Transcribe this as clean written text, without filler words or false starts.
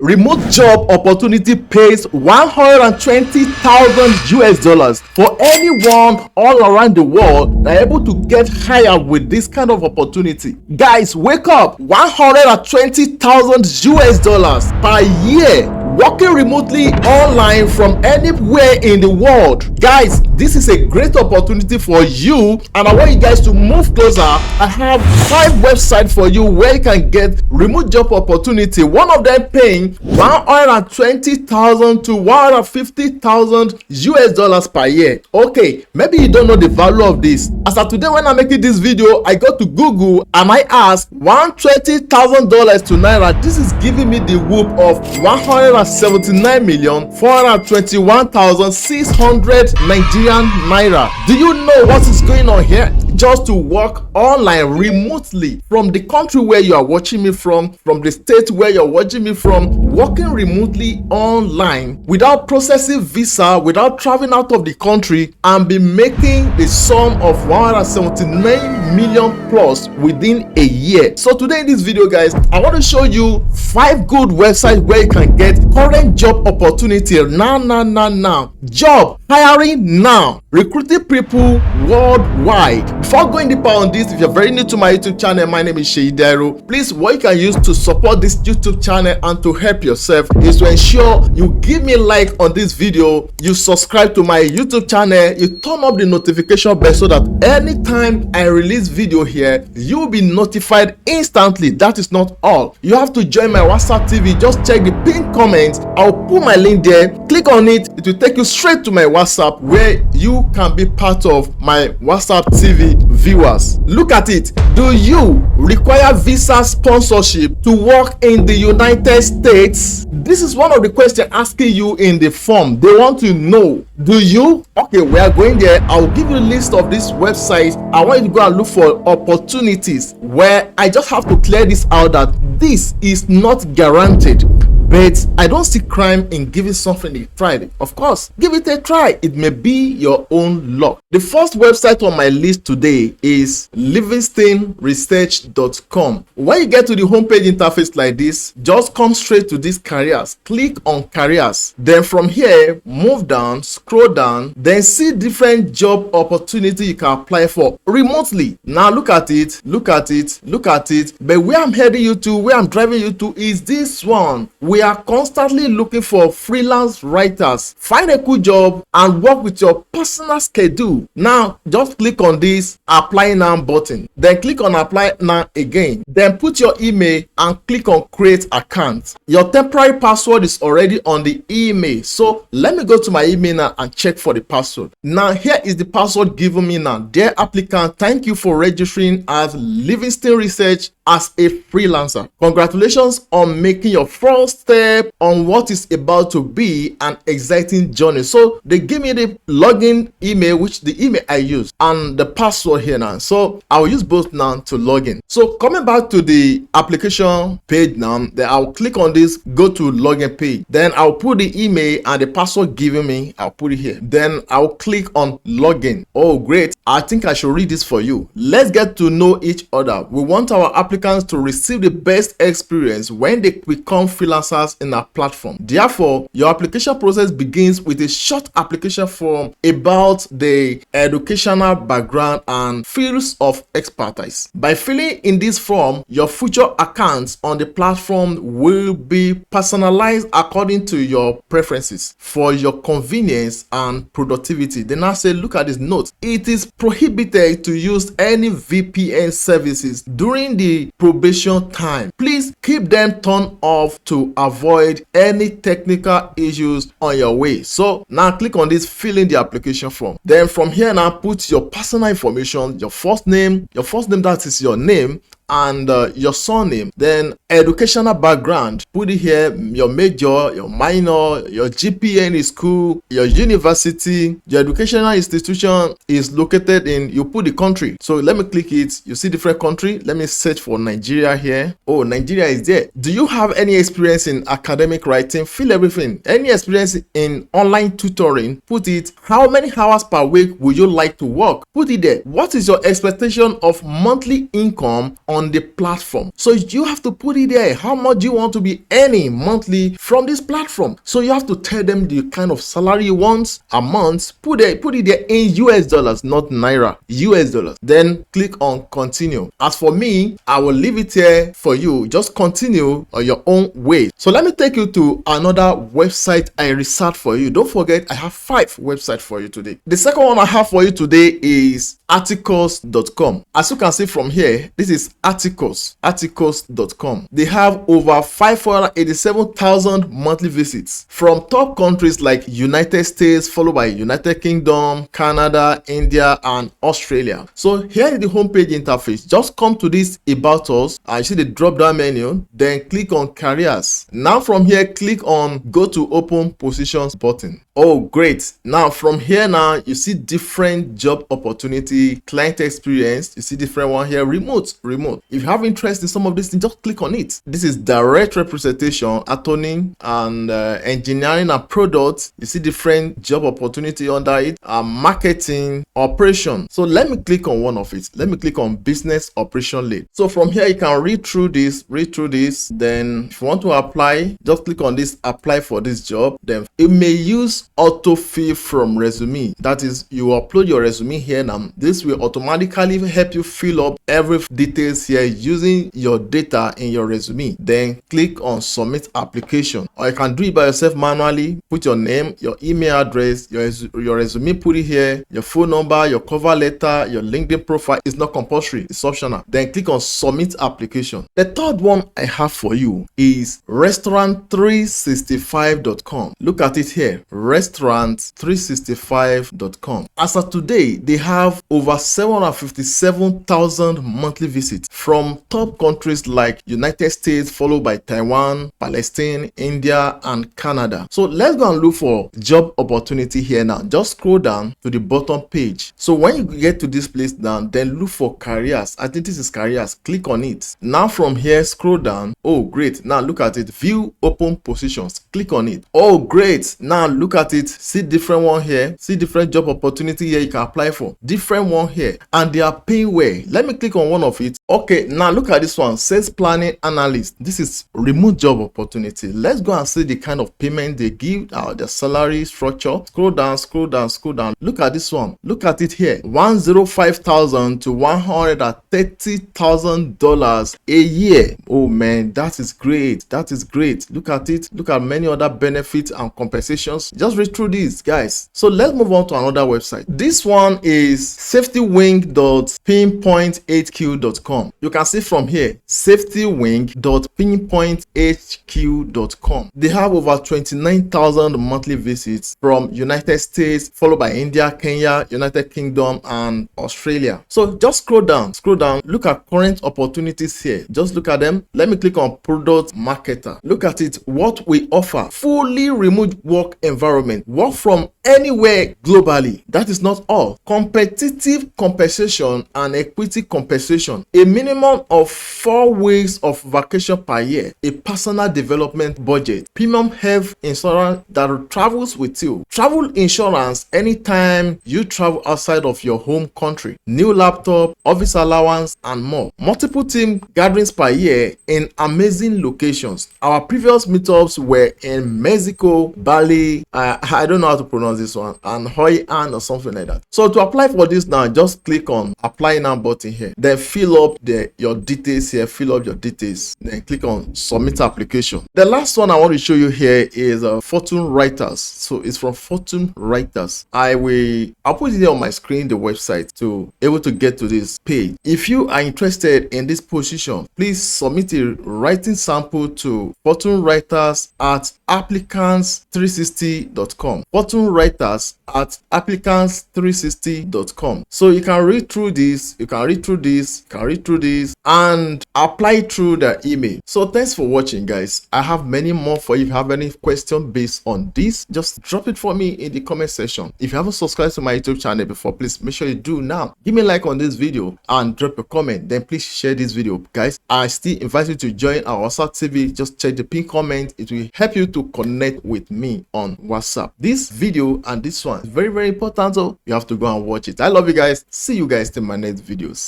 Remote job opportunity pays $120,000 for anyone all around the world that are able to get hired with this kind of opportunity. Guys, wake up! $120,000 per year. Working remotely online from anywhere in the world. Guys, this is a great opportunity for you, and I want you guys to move closer. I have 5 websites for you where you can get remote job opportunity. One of them paying $120,000 to $150,000 per year. Okay, maybe you don't know the value of this. As of today, when I'm making this video, I go to Google and I ask $120,000 to Naira. This is giving me the whoop of 179,421,600 Nigerian Naira. Do you know what is going on here? Just to work online remotely from the country where you are watching me from the state where you're watching me from, working remotely online without processing visa, without traveling out of the country, and be making the sum of 179 million plus within a year. So today in this video, guys, I want to show you 5 good websites where you can get current job opportunity now. Job hiring now, recruiting people worldwide. Before going deeper on this, if you're very new to my YouTube channel, my name is Sheidero. Please, what you can use to support this YouTube channel and to help yourself is to ensure you give me a like on this video, you subscribe to my YouTube channel, you turn up the notification bell so that anytime I release video here, you will be notified instantly. That is not all. You have to join my WhatsApp TV. Just check the pinned comment. I'll put my link there. Click on it. It will take you straight to my WhatsApp where you can be part of my WhatsApp TV viewers. Look at it. Do you require visa sponsorship to work in the United States? This is one of the questions asking you in the form. They want to know, do you? Okay, we are going there. I'll give you a list of these websites. I want you to go and look for opportunities where I just have to clear this out that this is not guaranteed. But I don't see crime in giving something a try. Of course, give it a try. It may be your own luck. The first website on my list today is livingstonresearch.com. When you get to the homepage interface like this, just come straight to these careers. Click on careers. Then from here, move down, scroll down, then see different job opportunity you can apply for remotely. Now look at it. But where I'm heading you to, where I'm driving you to is this one. We are constantly looking for freelance writers. Find a cool job and work with your personal schedule. Now, just click on this apply now button. Then click on apply now again. Then put your email and click on create account. Your temporary password is already on the email. So let me go to my email now and check for the password. Now, here is the password given me now. Dear applicant, thank you for registering as Livingston Research as a freelancer. Congratulations on making your first step on what is about to be an exciting journey. So they give me the login email, which the email I use, and the password here now. So I'll use both now to log in. So coming back to the application page now, then I'll click on this, go to login page. Then I'll put the email and the password given me. I'll put it here. Then I'll click on login. Oh, great. I think I should read this for you. Let's get to know each other. We want our applicants to receive the best experience when they become freelancers in our platform. Therefore, your application process begins with a short application form about the educational background and fields of expertise. By filling in this form, your future accounts on the platform will be personalized according to your preferences for your convenience and productivity. Then I say, look at this note. It is prohibited to use any VPN services during the probation time. Please keep them turned off to avoid any technical issues on your way. So now click on this, fill in the application form. Then from here now put your personal information, your first name that is your name, and your surname. Then educational background, put it here, your major, your minor, your GPA in school, your university, your educational institution is located in, you put the country. So let me click it. You see different country. Let me search for Nigeria here. Oh, Nigeria is there. Do you have any experience in academic writing? Fill everything. Any experience in online tutoring? Put it. How many hours per week would you like to work? Put it there. What is your expectation of monthly income on on the platform. So you have to put it there. How much you want to be earning monthly from this platform? So you have to tell them the kind of salary you want a month. Put it there in US dollars, not naira, US dollars. Then click on continue. As for me, I will leave it here for you. Just continue on your own way. So let me take you to another website I researched for you. Don't forget, I have 5 websites for you today. The second one I have for you today is articles.com. As you can see from here, this is articles.com. They have over 587,000 monthly visits from top countries like United States, followed by United Kingdom, Canada, India, and Australia. So here is the homepage interface. Just come to this about us and you see the drop down menu, then click on careers. Now from here, click on go to open positions button. Oh, great. Now from here, now you see different job opportunity, client experience. You see different one here, remote. If you have interest in some of these things, just click on it. This is direct representation, attorney, and engineering and products. You see different job opportunity under it, marketing, operation. So let me click on one of it. Let me click on business operation lead. So from here, you can read through this. Then if you want to apply, just click on this, apply for this job. Then it may use autofill from resume. That is, you upload your resume here now. This will automatically help you fill up every details here using your data in your resume. Then click on submit application, or you can do it by yourself manually. Put your name, your email address, your resume, put it here, your phone number, your cover letter, your LinkedIn profile. It's not compulsory, it's optional. Then click on submit application. The third one I have for you is restaurant365.com. Look at it here, restaurant365.com. As of today, they have over 757,000 monthly visits from top countries like United States, followed by Taiwan, Palestine, India, and Canada. So let's go and look for job opportunity here now. Just scroll down to the bottom page. So when you get to this place down, then look for careers. I think this is careers. Click on it. Now from here, scroll down. Oh, great. Now look at it. View open positions. Click on it. Oh, great. Now look at it. See different one here. See different job opportunity here you can apply for. Different one here. And they are paying well. Let me click on one of it. Okay, now look at this one. Sales planning analyst. This is remote job opportunity. Let's go and see the kind of payment they give, the salary structure. Scroll down. Look at this one. Look at it here. $105,000 to $130,000 a year. Oh man, that is great. Look at it. Look at many other benefits and compensations. Just read through these, guys. So let's move on to another website. This one is safetywing.pinpointhq.com. You can see from here, safetywing.pinpointhq.com. They have over 29,000 monthly visits from United States, followed by India, Kenya, United Kingdom, and Australia. So just scroll down. Look at current opportunities here. Just look at them. Let me click on product marketer. Look at it. What we offer: fully remote work environment. Work from anywhere globally. That is not all. Competitive compensation and equity compensation. A minimum of 4 weeks of vacation per year. A personal development budget. Premium health insurance that travels with you. Travel insurance anytime you travel outside of your home country. New laptop, office allowance, and more. Multiple team gatherings per year in amazing locations. Our previous meetups were in Mexico, Bali, I don't know how to pronounce this one, and Hoi An or something like that. So to apply for this now, just click on apply now button here. Then fill up your details here. Then click on submit application. The last one I want to show you here is Fortune Writers. So it's from Fortune Writers. I'll put it here on my screen, the website, to able to get to this page. If you are interested in this position, please submit a writing sample to Fortune Writers at applicants360.com. Fortune Writers at applicants360.com. So you can read through this, and apply through the email. So thanks for watching, guys. I have many more for you. If you have any question based on this, just drop it for me in the comment section. If you haven't subscribed to my YouTube channel before, please make sure you do now. Give me a like on this video and drop a comment. Then please share this video, guys. I still invite you to join our WhatsApp TV. Just check the pinned comment. It will help you to connect with me on WhatsApp. This video and this one is very, very important, so you have to go and watch it. I love you guys. See you guys in my next videos.